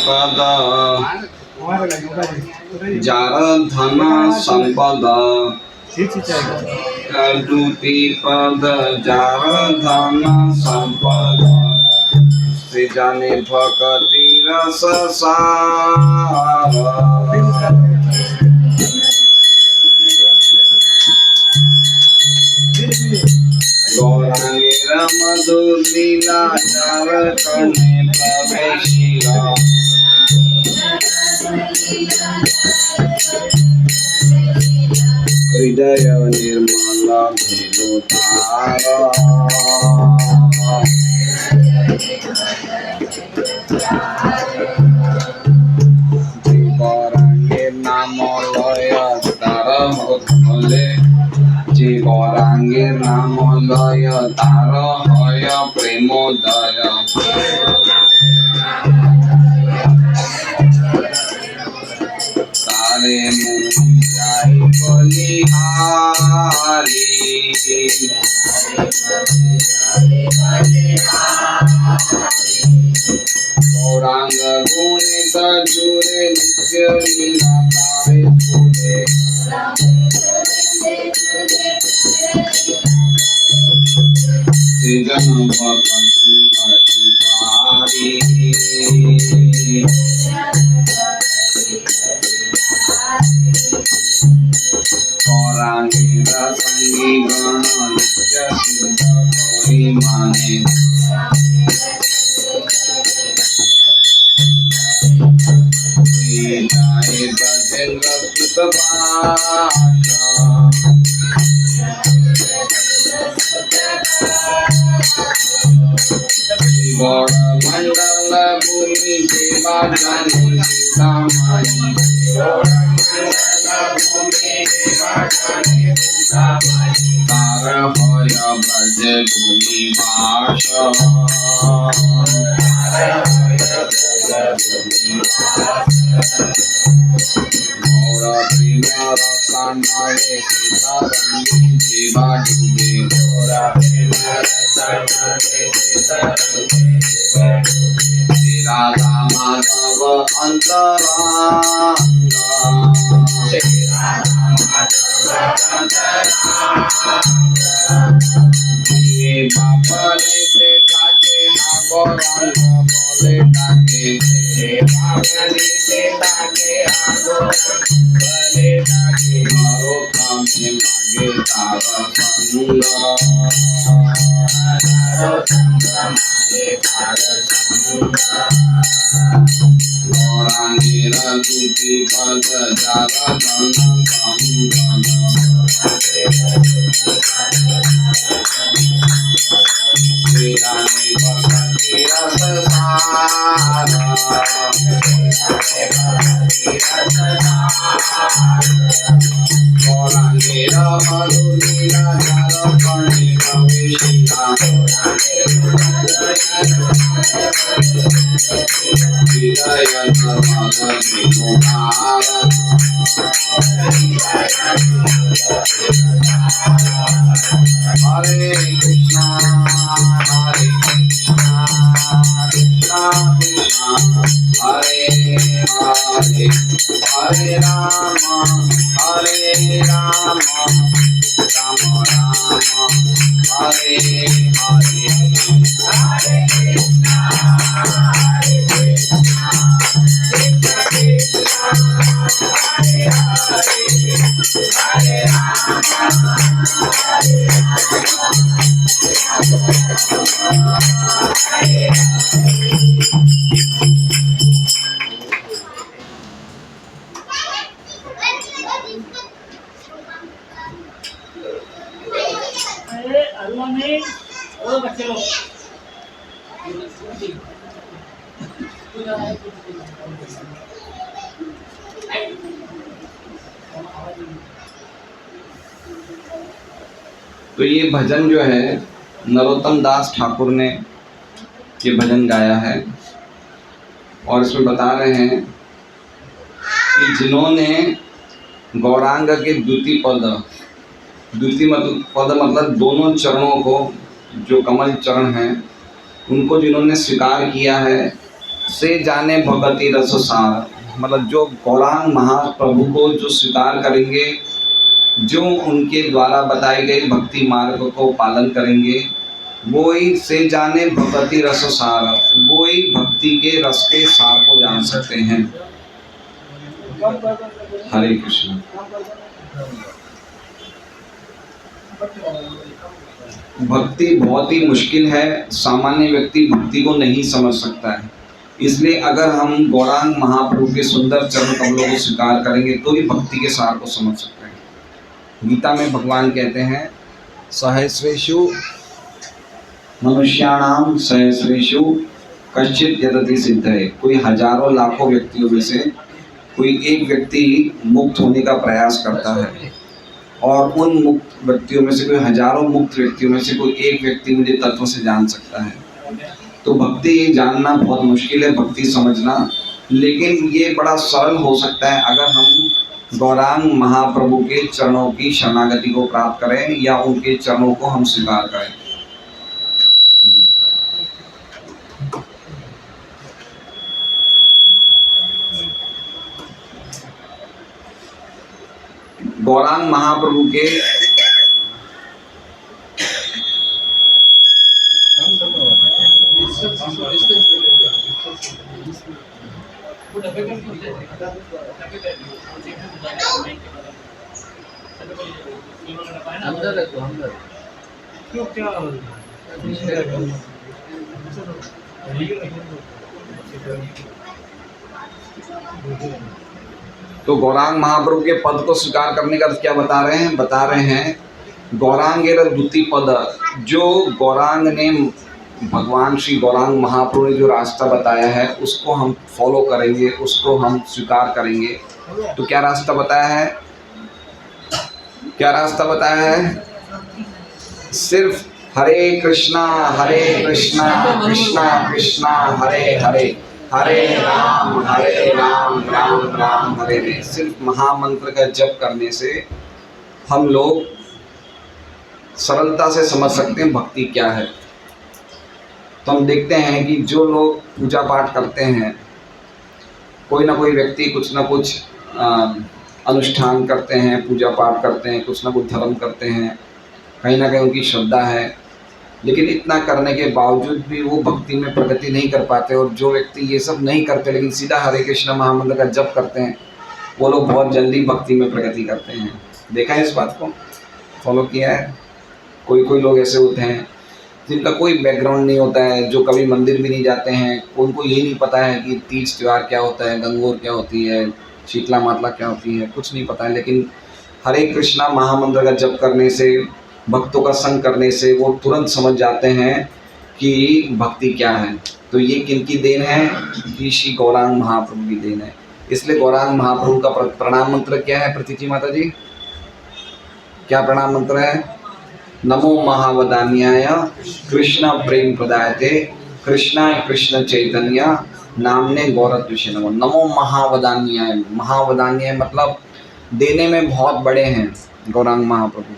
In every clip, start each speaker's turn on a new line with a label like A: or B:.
A: पद जार धन संपद द्रुति पद जार धन संपद सृजने भक्ति रस सार गौरांगेर मधुर लीला जार करने प्रवेशिला हृदय निर्मल भेलो तारा गौरांगेर नाम लय तार भले जे गौरांगेर नाम लय तार हय प्रेमोदय तारे मुंजाई बलिहारी गौरांग गुणित जुरे नित्य लीला तारे छुरे सृजन भक्ति अधिकारी गौरांगेर संगी गण नित्य सिद्ध कोई माने जाए बजेंद्र सुत पाशा गौड़ मंडल भूमि देवा जानी सीतामाई तार भय भज भूमि भाष गौर प्रेम रसानाये सीतारंगी जीवा डूबे राधा माधव अंतरंगा ये बापरे से ताके गौरांग बोले ताके मारो कामे मागे तार संग गौरांगेर द्रुति पद जार धन संपद सृजने भक्ति रस सार गौरांगेर मधुर लीला जार करने प्रवेशिला हृदय निर्मल भेलो तारा हरे कृष्णा कृष्णा कृष्णा हरे हरे हरे राम राम राम हरे हरे तो ये भजन जो है नरोत्तम दास ठाकुर ने ये भजन गाया है और इसमें बता रहे हैं कि जिन्होंने गौरांग के द्वितीय पद मतलब दोनों चरणों को, जो कमल चरण हैं, उनको जिन्होंने स्वीकार किया है से जाने भगवती रस सार, मतलब जो गौरांग महाप्रभु को जो स्वीकार करेंगे, जो उनके द्वारा बताए गए भक्ति मार्ग को पालन करेंगे, वो ही से जाने भगवती रस सार, वो ही भक्ति के रस के सार को जान सकते हैं। हरे कृष्ण। भक्ति बहुत ही मुश्किल है, सामान्य व्यक्ति भक्ति को नहीं समझ सकता है। इसलिए अगर हम गौरांग महाप्रभु के सुंदर चरण कमलों को स्वीकार करेंगे तो ही भक्ति के सार को समझ सकते हैं। गीता में भगवान कहते हैं, सहस्रेषु मनुष्याणाम सहस्रेषु कश्चित् यतति सिद्धये। कोई हजारों लाखों व्यक्तियों में से कोई एक व्यक्ति मुक्त होने का प्रयास करता है, और उन मुक्त व्यक्तियों में से कोई हजारों मुक्त व्यक्तियों में से कोई एक व्यक्ति मुझे तत्व से जान सकता है। तो भक्ति जानना बहुत मुश्किल है, भक्ति समझना, लेकिन ये बड़ा सरल हो सकता है अगर हम गौरांग महाप्रभु के चरणों की शरणागति को प्राप्त करें या उनके चरणों को हम स्वीकार करें। गौरांग महाप्रभु के तो गौरांग महाप्रभु के पद को स्वीकार करने का क्या बता रहे हैं? बता रहे हैं गौरांगेर द्वितीय पद, जो गौरांग ने, भगवान श्री गौरांग महाप्रभु ने जो रास्ता बताया है उसको हम फॉलो करेंगे, उसको हम स्वीकार करेंगे। तो क्या रास्ता बताया है? क्या रास्ता बताया है? सिर्फ हरे कृष्णा कृष्णा कृष्णा हरे हरे, हरे राम राम राम हरे हरे। सिर्फ महामंत्र का जप करने से हम लोग सरलता से समझ सकते हैं भक्ति क्या है। तो हम देखते हैं कि जो लोग पूजा पाठ करते हैं, कोई ना कोई व्यक्ति कुछ ना कुछ अनुष्ठान करते हैं, पूजा पाठ करते हैं, कुछ ना कुछ धर्म करते हैं, कहीं ना कहीं उनकी श्रद्धा है, लेकिन इतना करने के बावजूद भी वो भक्ति में प्रगति नहीं कर पाते। और जो व्यक्ति ये सब नहीं करते लेकिन सीधा हरे कृष्ण महामंत्र का जप करते हैं, वो लोग बहुत जल्दी भक्ति में प्रगति करते हैं। देखा है इस बात को, फॉलो किया है। कोई लोग ऐसे होते हैं जिनका कोई बैकग्राउंड नहीं होता है, जो कभी मंदिर भी नहीं जाते हैं, उनको ये नहीं पता है कि तीज त्यौहार क्या होता है, गंगोर क्या होती है, शीतला मातला क्या होती है, कुछ नहीं पता है। लेकिन हरे कृष्णा महामंत्र का जप करने से, भक्तों का संग करने से वो तुरंत समझ जाते हैं कि भक्ति क्या है। तो ये किनकी देन है? कि श्री गौरांग महाप्रभु की देन है। इसलिए गौरांग महाप्रभु का प्रणाम मंत्र क्या है? प्रतीति माता जी, क्या प्रणाम मंत्र है? नमो महावदान्याय कृष्ण प्रेम प्रदायते कृष्णाय कृष्ण चैतन्य नामने गौरत्विषे नमो। नमो महावदान्याय, महावदान्याय मतलब देने में बहुत बड़े हैं गौरांग महाप्रभु,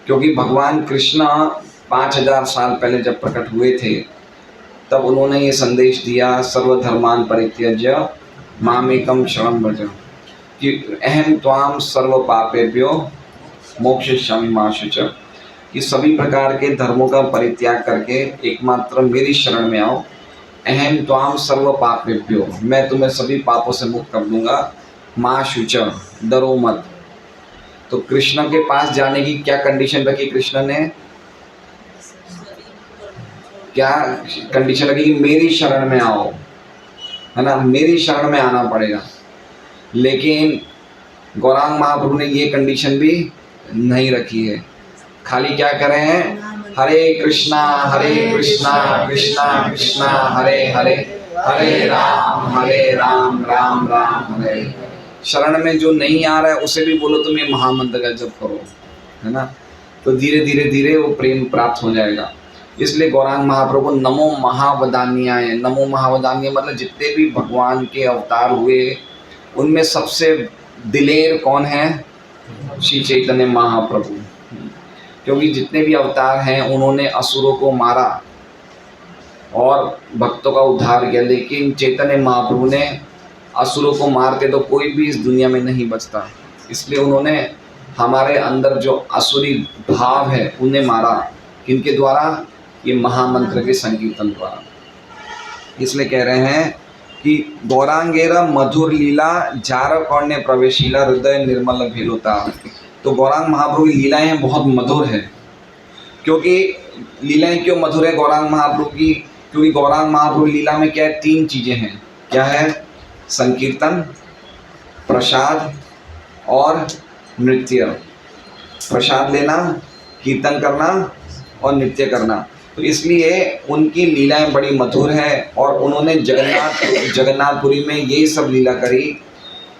A: क्योंकि भगवान कृष्ण 5000 साल पहले जब प्रकट हुए थे तब उन्होंने ये संदेश दिया, सर्वधर्मान परित्यज्य मामेकं शरणं व्रज, कि अहम त्वाम सर्व पापेभ्यो मोक्षयिष्यामि मा शुचः, कि सभी प्रकार के धर्मों का परित्याग करके एकमात्र मेरी शरण में आओ। अहम त्वाम सर्व पापेभ्यो, मैं तुम्हें सभी पापों से मुक्त कर दूंगा। मा शुचः, डरो मत। तो कृष्ण के पास जाने की क्या कंडीशन रखी कृष्ण ने? क्या कंडीशन रखी? मेरी शरण में आओ, है ना, मेरी शरण में आना पड़ेगा। लेकिन गौरांग महाप्रभु ने ये कंडीशन भी नहीं रखी है। खाली क्या कर रहे हैं? हरे कृष्णा कृष्णा कृष्णा हरे हरे, हरे राम राम हरे। शरण में जो नहीं आ रहा है उसे भी बोलो तुम ये महामंत्र का जप करो, है ना, तो धीरे धीरे वो प्रेम प्राप्त हो जाएगा। इसलिए गौरांग महाप्रभु नमो महावदान्याय, नमो महावदान्याय मतलब जितने भी भगवान के अवतार हुए उनमें सबसे दिलेर कौन है? श्री चैतन्य महाप्रभु। क्योंकि जितने भी अवतार हैं उन्होंने असुरों को मारा, और भक्तों का उद्धार किया। लेकिन चैतन्य महाप्रभु ने असुरों को मारते तो कोई भी इस दुनिया में नहीं बचता, इसलिए उन्होंने हमारे अंदर जो असुरी भाव है उन्हें मारा। किनके द्वारा? ये महामंत्र के संकीर्तन द्वारा। इसलिए कह रहे हैं कि गौरांगेरा मधुर लीला जार कौण्य प्रवेशीला हृदय निर्मल भेलोता। तो गौरांग महाप्रभु की लीलाएं बहुत मधुर है। क्योंकि लीलाएं क्यों मधुर है गौरांग महाप्रभु की? क्योंकि गौरांग महाप्रभु लीला में क्या है? 3 चीजें हैं। क्या है? संकीर्तन, प्रसाद और नृत्य। प्रसाद लेना, कीर्तन करना और नृत्य करना। तो इसलिए उनकी लीलाएं बड़ी मधुर है और उन्होंने जगन्नाथपुरी में ये सब लीला करी।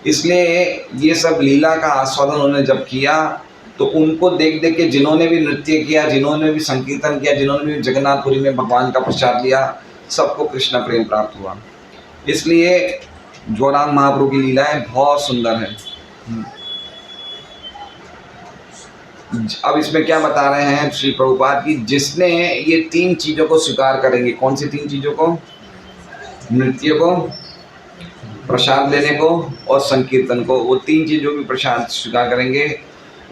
A: इसलिए ये सब लीला का आस्वादन उन्होंने जब किया तो उनको देख देख के जिन्होंने भी नृत्य किया, जिन्होंने भी संकीर्तन किया, जिन्होंने भी जगन्नाथपुरी में भगवान का प्रसाद लिया, सबको कृष्ण प्रेम प्राप्त हुआ। इसलिए गौरांग महाप्रभु की लीलाएं बहुत सुंदर है। अब इसमें क्या बता रहे हैं श्री प्रभुपाद की? जिसने ये 3 चीज़ों को स्वीकार करेंगे। कौन सी 3 चीज़ों को? नृत्य को, प्रसाद लेने को और संकीर्तन को। वो 3 चीज़ों की प्रसाद स्वीकार करेंगे,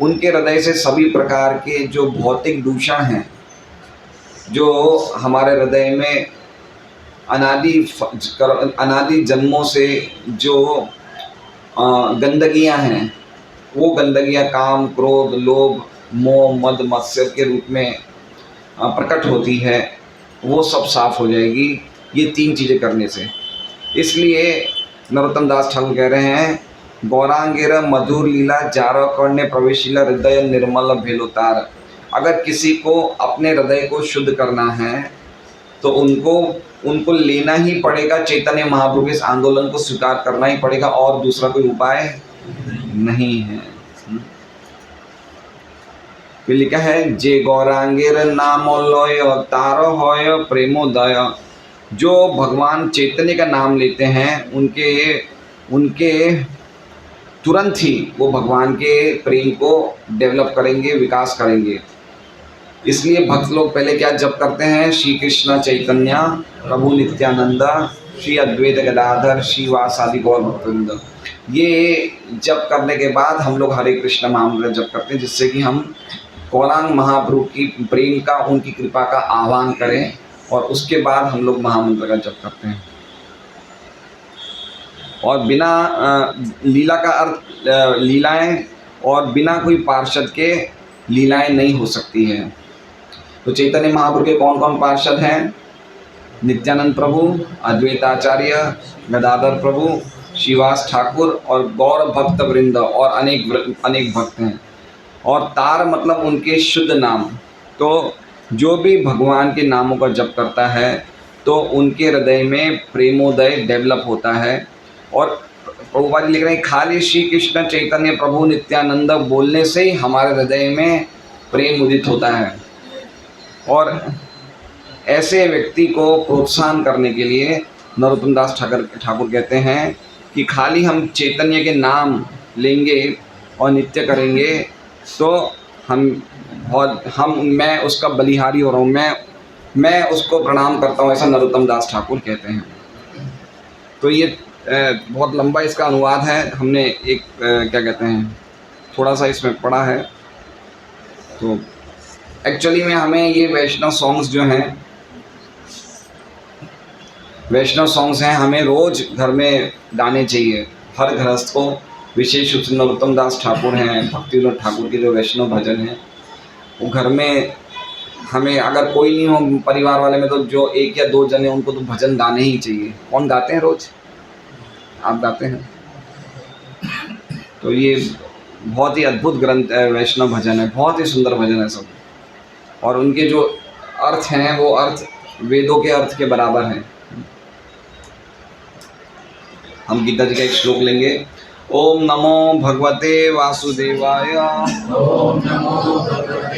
A: उनके हृदय से सभी प्रकार के जो भौतिक दूषण हैं, जो हमारे हृदय में अनादि जन्मों से जो गंदगियां हैं, वो गंदगियां काम, क्रोध, लोभ, मोह, मद, मत्सर के रूप में प्रकट होती है, वो सब साफ हो जाएगी ये 3 चीज़ें करने से। इसलिए नरोत्तम दास ठाकुर कह रहे हैं गौरांगेर मधुर लीला जारो कर्ण्य प्रवेशीला हृदय निर्मल भेलोतार। अगर किसी को अपने हृदय को शुद्ध करना है तो उनको लेना ही पड़ेगा, चैतन्य महाप्रभु के इस आंदोलन को स्वीकार करना ही पड़ेगा, और दूसरा कोई उपाय नहीं है। फिर लिखा है जे गौरांगेर नामोलय तारो होय प्रेमोदय। जो भगवान चैतन्य का नाम लेते हैं उनके तुरंत ही वो भगवान के प्रेम को डेवलप करेंगे, विकास करेंगे। इसलिए भक्त लोग पहले क्या जप करते हैं? श्री कृष्ण चैतन्य प्रभु नित्यानंद श्री अद्वैत गदाधर श्री वासादि गौर भक्तवृंद। ये जप करने के बाद हम लोग हरे कृष्ण महामंत्र जप करते हैं, जिससे कि हम गौरांग महाप्रभु की प्रेम का, उनकी कृपा का आह्वान करें, और उसके बाद हम लोग महामंत्र का जप करते हैं। और बिना लीला का अर्थ लीलाएं, और बिना कोई पार्षद के लीलाएं नहीं हो सकती है। तो चैतन्य महाप्रभु के कौन कौन पार्षद हैं? नित्यानंद प्रभु, अद्वैताचार्य, गदाधर प्रभु, श्रीवास ठाकुर और गौर भक्त वृंद और अनेक भक्त हैं। और तार मतलब उनके शुद्ध नाम। तो जो भी भगवान के नामों का जप करता है तो उनके हृदय में प्रेमोदय डेवलप होता है। और प्रभुपाद जी लिख रहे हैं खाली श्री कृष्ण चैतन्य प्रभु नित्यानंद बोलने से ही हमारे हृदय में प्रेम उदित होता है। और ऐसे व्यक्ति को प्रोत्साहन करने के लिए नरोत्तम दास ठाकुर कहते हैं कि खाली हम चैतन्य के नाम लेंगे और नित्य करेंगे तो मैं उसका बलिहारी हो रहा हूँ, मैं उसको प्रणाम करता हूँ, ऐसा नरोत्तम दास ठाकुर कहते हैं। तो ये बहुत लंबा इसका अनुवाद है। हमने एक क्या कहते हैं थोड़ा सा इसमें पढ़ा है। तो एक्चुअली में हमें ये वैष्णव सॉन्ग्स जो हैं, वैष्णव सॉन्ग्स हैं, हमें रोज़ घर में गाने चाहिए। हर गृहस्थ को, विशेष रूप से नरोत्तम दास ठाकुर हैं, भक्ति विनोद ठाकुर के जो वैष्णव भजन हैं, वो घर में हमें, अगर कोई नहीं हो परिवार वाले में तो जो 1 या 2 जने उनको तो भजन गाने ही चाहिए। कौन गाते हैं रोज़? आप गाते हैं? तो ये बहुत ही अद्भुत ग्रंथ है, वैष्णव भजन है, बहुत ही सुंदर भजन है सब। और उनके जो अर्थ हैं वो अर्थ वेदों के अर्थ के बराबर हैं। हम गीता जी का एक श्लोक लेंगे। ओम नमो भगवते वासुदेवाय। ओम नमो भगवते